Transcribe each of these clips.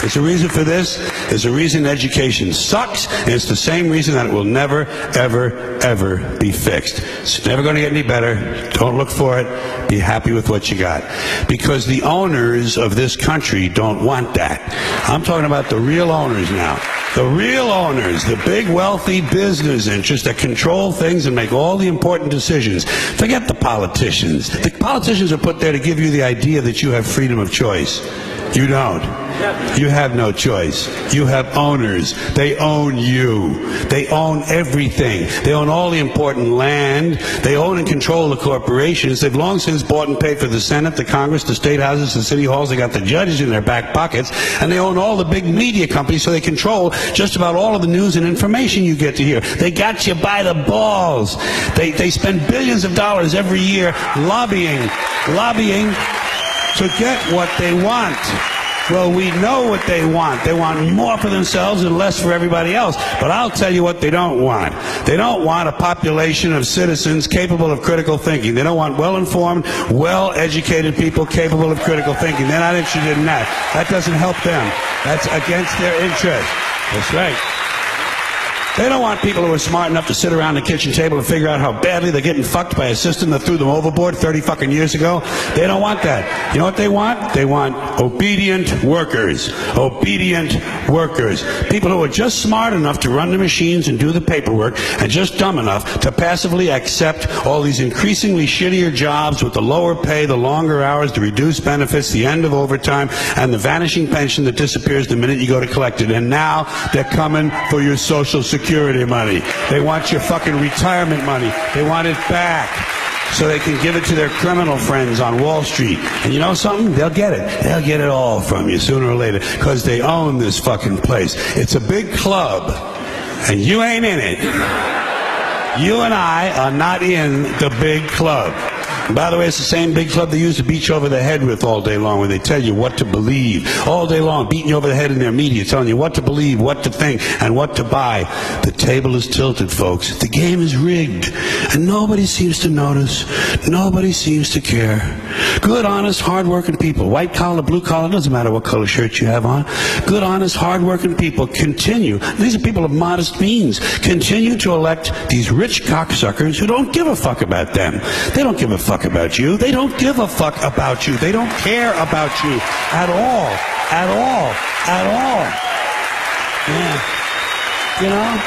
There's a reason for this. There's a reason education sucks, and it's the same reason that it will never, ever, ever be fixed. It's never going to get any better. Don't look for it. Be happy with what you got. Because the owners of this country don't want that. I'm talking about the real owners now. The real owners, the big wealthy business interests that control things and make all the important decisions. Forget the politicians. The politicians are put there to give you the idea that you have freedom of choice. You don't. You have no choice. You have owners. They own you. They own everything. They own all the important land. They own and control the corporations. They've long since bought and paid for the Senate, the Congress, the state houses, the city halls. They got the judges in their back pockets. And they own all the big media companies, so they control just about all of the news and information you get to hear. They got you by the balls. They spend billions of dollars every year lobbying to get what they want. Well, we know what they want. They want more for themselves and less for everybody else. But I'll tell you what they don't want. They don't want a population of citizens capable of critical thinking. They don't want well-informed, well-educated people capable of critical thinking. They're not interested in that. That doesn't help them. That's against their interest. That's right. They don't want people who are smart enough to sit around the kitchen table and figure out how badly they're getting fucked by a system that threw them overboard 30 fucking years ago. They don't want that. You know what they want? They want obedient workers. Obedient workers. People who are just smart enough to run the machines and do the paperwork, and just dumb enough to passively accept all these increasingly shittier jobs with the lower pay, the longer hours, the reduced benefits, the end of overtime, and the vanishing pension that disappears the minute you go to collect it. And now they're coming for your Social Security money. They want your fucking retirement money. They want it back so they can give it to their criminal friends on Wall Street. And you know something? They'll get it. They'll get it all from you sooner or later, because they own this fucking place. It's a big club, and you ain't in it. You and I are not in the big club. And by the way, it's the same big club they use to beat you over the head with all day long, where they tell you what to believe. All day long, beating you over the head in their media, telling you what to believe, what to think, and what to buy. The table is tilted, folks. The game is rigged. And nobody seems to notice. Nobody seems to care. Good, honest, hard-working people, white collar, blue collar, doesn't matter what color shirt you have on. Good, honest, hard-working people continue. These are people of modest means. Continue to elect these rich cocksuckers who don't give a fuck about them. They don't give a fuck about you. They don't give a fuck about you. They don't care about you at all. At all. At all. Yeah. You know?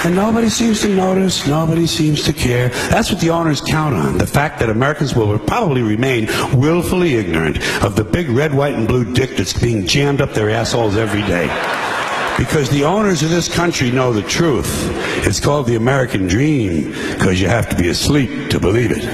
And nobody seems to notice. Nobody seems to care. That's what the owners count on. The fact that Americans will probably remain willfully ignorant of the big red, white, and blue dick that's being jammed up their assholes every day. Because the owners of this country know the truth. It's called the American dream, because you have to be asleep to believe it.